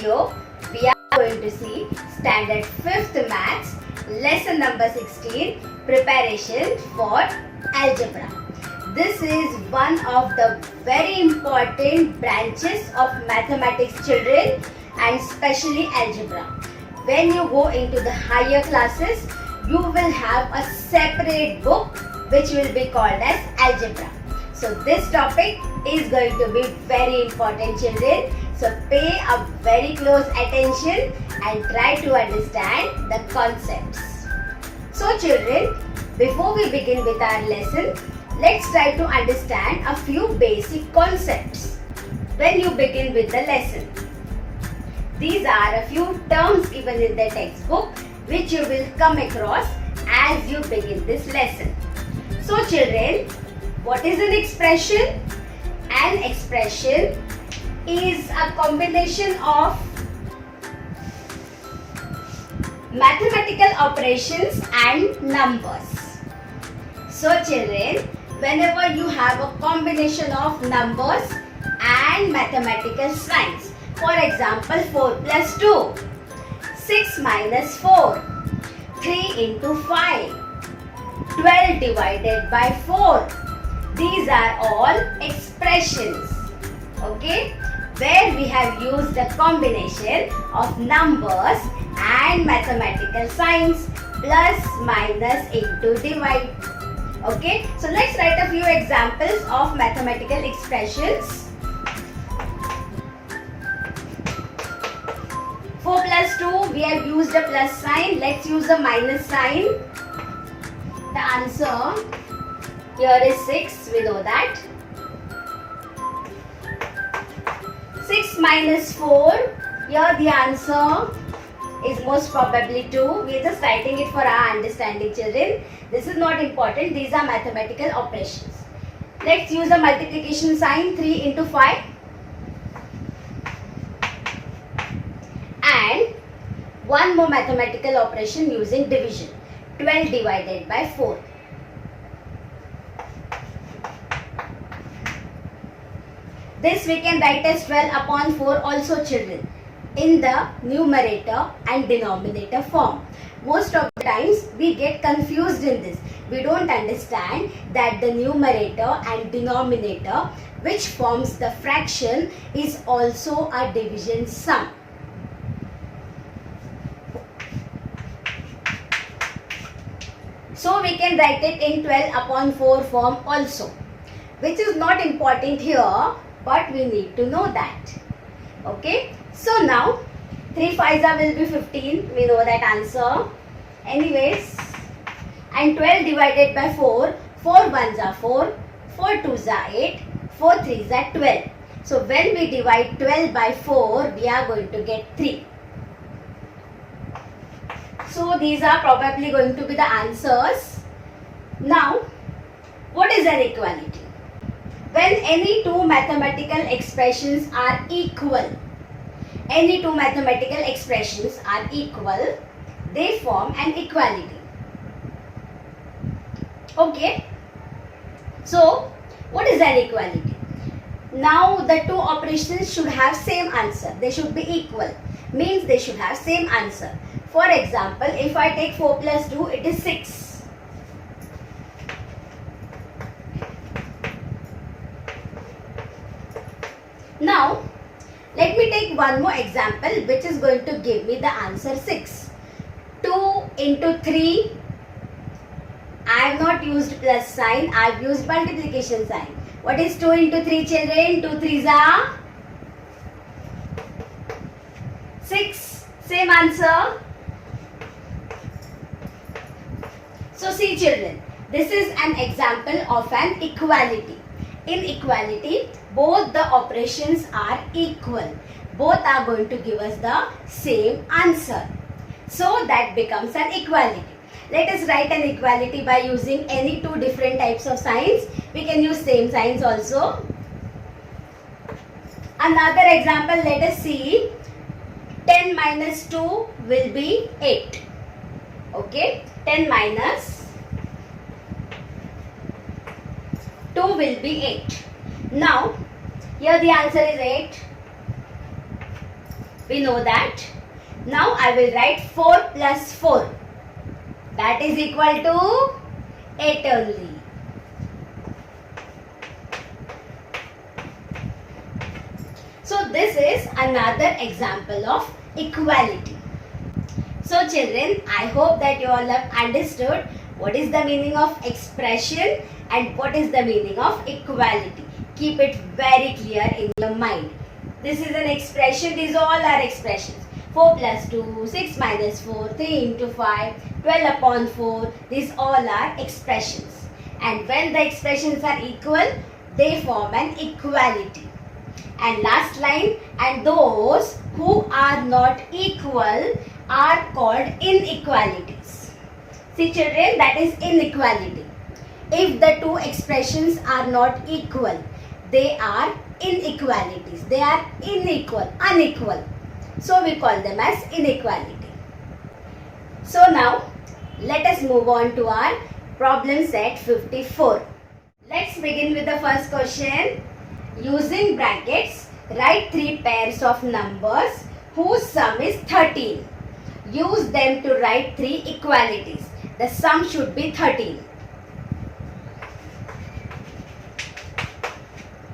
video, we are going to see Standard 5th Maths, Lesson number 16, Preparation for Algebra. This is one of the very important branches of mathematics, children, and especially algebra. When you go into the higher classes, you will have a separate book which will be called as algebra. So this topic is going to be very important, children. So pay a very close attention and try to understand the concepts. So children, before we begin with our lesson, let's try to understand a few basic concepts when you begin with the lesson. These are a few terms given in the textbook which you will come across as you begin this lesson. So children, what is an expression? An expression is a combination of mathematical operations and numbers. So children, whenever you have a combination of numbers and mathematical signs, for example 4 plus 2, 6 minus 4, 3 into 5, 12 divided by 4. These are all expressions, okay, where we have used a combination of numbers and mathematical signs, plus, minus, into, divide. Okay, so let's write a few examples of mathematical expressions. 4 plus 2, we have used a plus sign. Let's use a minus sign. The answer here is 6, we know that. 6 minus 4, here the answer is most probably 2. We are just writing it for our understanding, children. This is not important. These are mathematical operations. Let's use a multiplication sign, 3 into 5. And one more mathematical operation using division, 12 divided by 4. This we can write as 12 upon 4 also, children, in the numerator and denominator form. Most of the times we get confused in this. We don't understand that the numerator and denominator, which forms the fraction, is also a division sum. So we can write it in 12 upon 4 form also, which is not important here, but we need to know that. Okay, so now 3 5s will be 15, we know that answer. Anyways, and 12 divided by 4, 4 1s are 4, 4 2s are 8, 4 3s are 12. So when we divide 12 by 4, we are going to get 3. So these are probably going to be the answers. Now, what is an equality? When any two mathematical expressions are equal, they form an equality. Okay. So, what is an equality? Now, the two operations should have same answer. They should be equal. Means they should have same answer. For example, if I take 4 plus 2, it is 6. Now, let me take one more example which is going to give me the answer 6. 2 into 3, I have not used plus sign, I have used multiplication sign. What is 2 into 3, children? 2 3s are 6. Same answer. So see children, this is an example of an equality. In equality, both the operations are equal. Both are going to give us the same answer. So that becomes an equality. Let us write an equality by using any two different types of signs. We can use same signs also. Another example, let us see. 10 minus 2 will be 8. Okay, 10 minus 2 will be 8. Now, here the answer is 8. We know that. Now I will write 4 plus 4. That is equal to 8 only. So this is another example of equality. So children, I hope that you all have understood what is the meaning of expression and what is the meaning of equality. Keep it very clear in your mind. This is an expression, these all are expressions. 4 plus 2, 6 minus 4, 3 into 5, 12 upon 4, these all are expressions. And when the expressions are equal, they form an equality. And last line, and those who are not equal are called inequalities. See children, that is inequality. If the two expressions are not equal, they are inequalities. They are unequal. So we call them as inequality. So now, let us move on to our problem set 54. Let's begin with the first question. Using brackets, write 3 pairs of numbers whose sum is 13. Use them to write 3 equalities. The sum should be 13.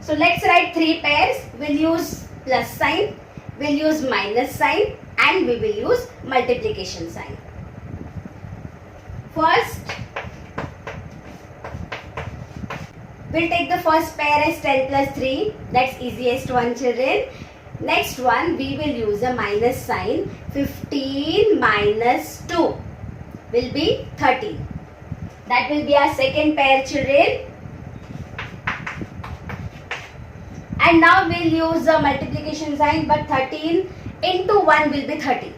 So let's write 3 pairs. We'll use plus sign, we'll use minus sign, and we will use multiplication sign. First, we'll take the first pair as 10 plus 3. That's easiest one, children. Next one, we will use a minus sign. 15 minus 2 will be 13. That will be our second pair, children. And now we'll use a multiplication sign, but 13 into 1 will be 30.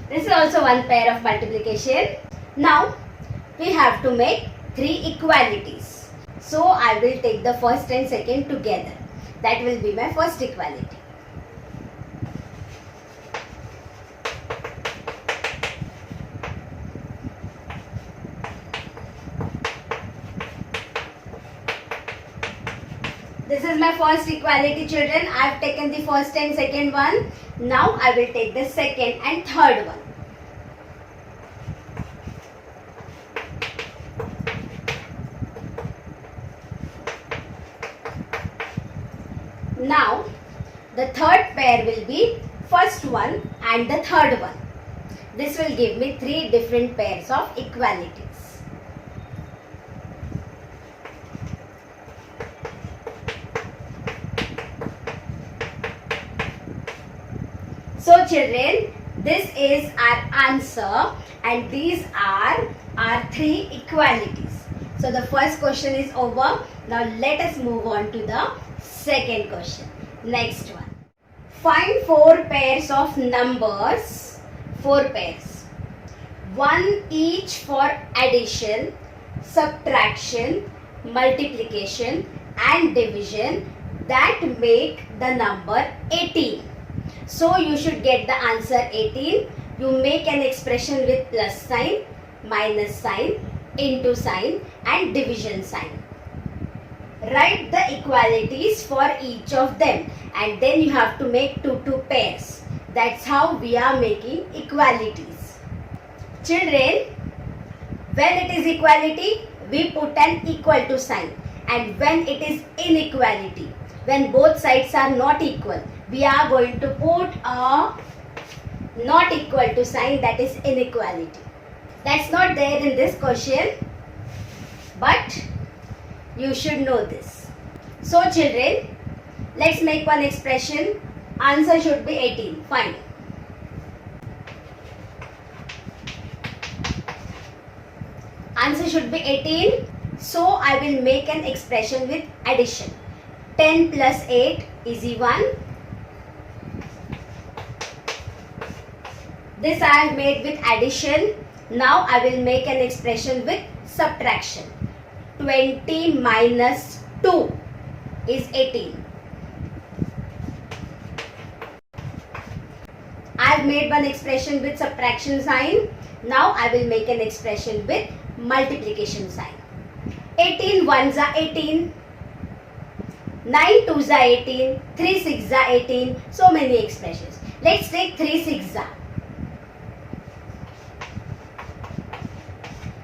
This is also one pair of multiplication. Now we have to make 3 equalities. So I will take the first and second together. That will be my first equality. This is my first equality, children. I have taken the first and second one. Now I will take the second and third one. Now the third pair will be first one and the third one. This will give me 3 different pairs of equalities. So children, this is our answer and these are our 3 equalities. So the first question is over. Now let us move on to the second question. Next one. Find 4 pairs of numbers. 4 pairs. 1 each for addition, subtraction, multiplication and division that make the number 18. So you should get the answer 18. You make an expression with plus sign, minus sign, into sign and division sign. Write the equalities for each of them and then you have to make 2 pairs. That's how we are making equalities. Children, when it is equality, we put an equal to sign, and when it is inequality, when both sides are not equal, we are going to put a not equal to sign, that is inequality. That's not there in this question, but you should know this. So children, let's make one expression. Answer should be 18. Fine. Answer should be 18. So I will make an expression with addition. 10 plus 8, easy one. This I have made with addition. Now I will make an expression with subtraction. 20 minus 2 is 18. I have made one expression with subtraction sign. Now I will make an expression with multiplication sign. 18 ones are 18. 9 2s are 18, 3 6s are 18, so many expressions. Let's take 3 6s are.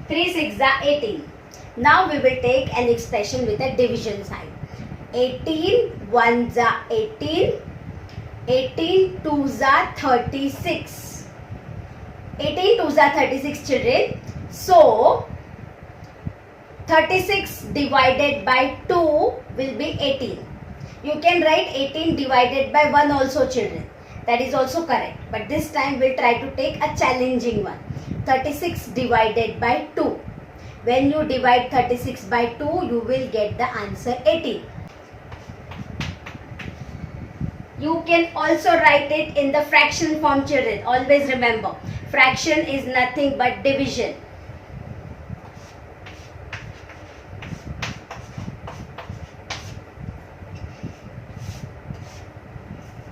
3 6s are 18. Now we will take an expression with a division sign. 18 1s are 18, 18 2s are 36. 18 2s are 36 children. So 36 divided by 2 will be 18. You can write 18 divided by 1 also children. That is also correct. But this time we'll try to take a challenging one. 36 divided by 2. When you divide 36 by 2, you will get the answer 18. You can also write it in the fraction form children. Always remember, fraction is nothing but division.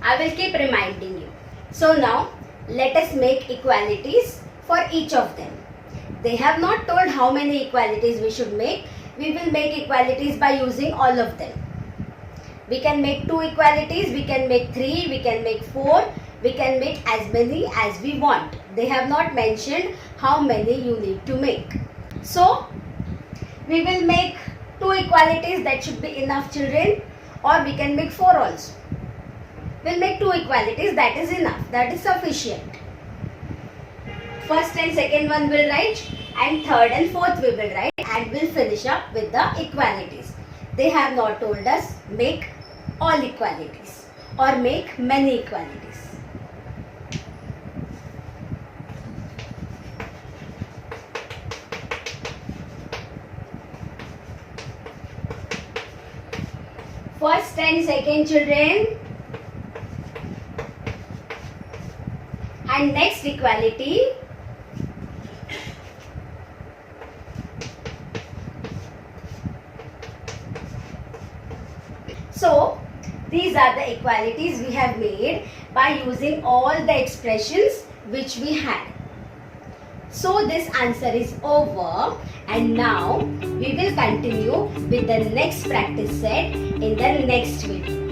I will keep reminding you. So now, let us make equalities for each of them. They have not told how many equalities we should make. We will make equalities by using all of them. We can make 2 equalities, we can make 3, we can make 4, we can make as many as we want. They have not mentioned how many you need to make. So, we will make 2 equalities, that should be enough children, or we can make 4 also. We'll make 2 equalities, that is enough, that is sufficient. First and second one we'll write, and third and fourth we will write, and we'll finish up with the equalities. They have not told us make all equalities or make many equalities. First and second children. And next equality, so these are the equalities we have made by using all the expressions which we had. So this answer is over, and now we will continue with the next practice set in the next video.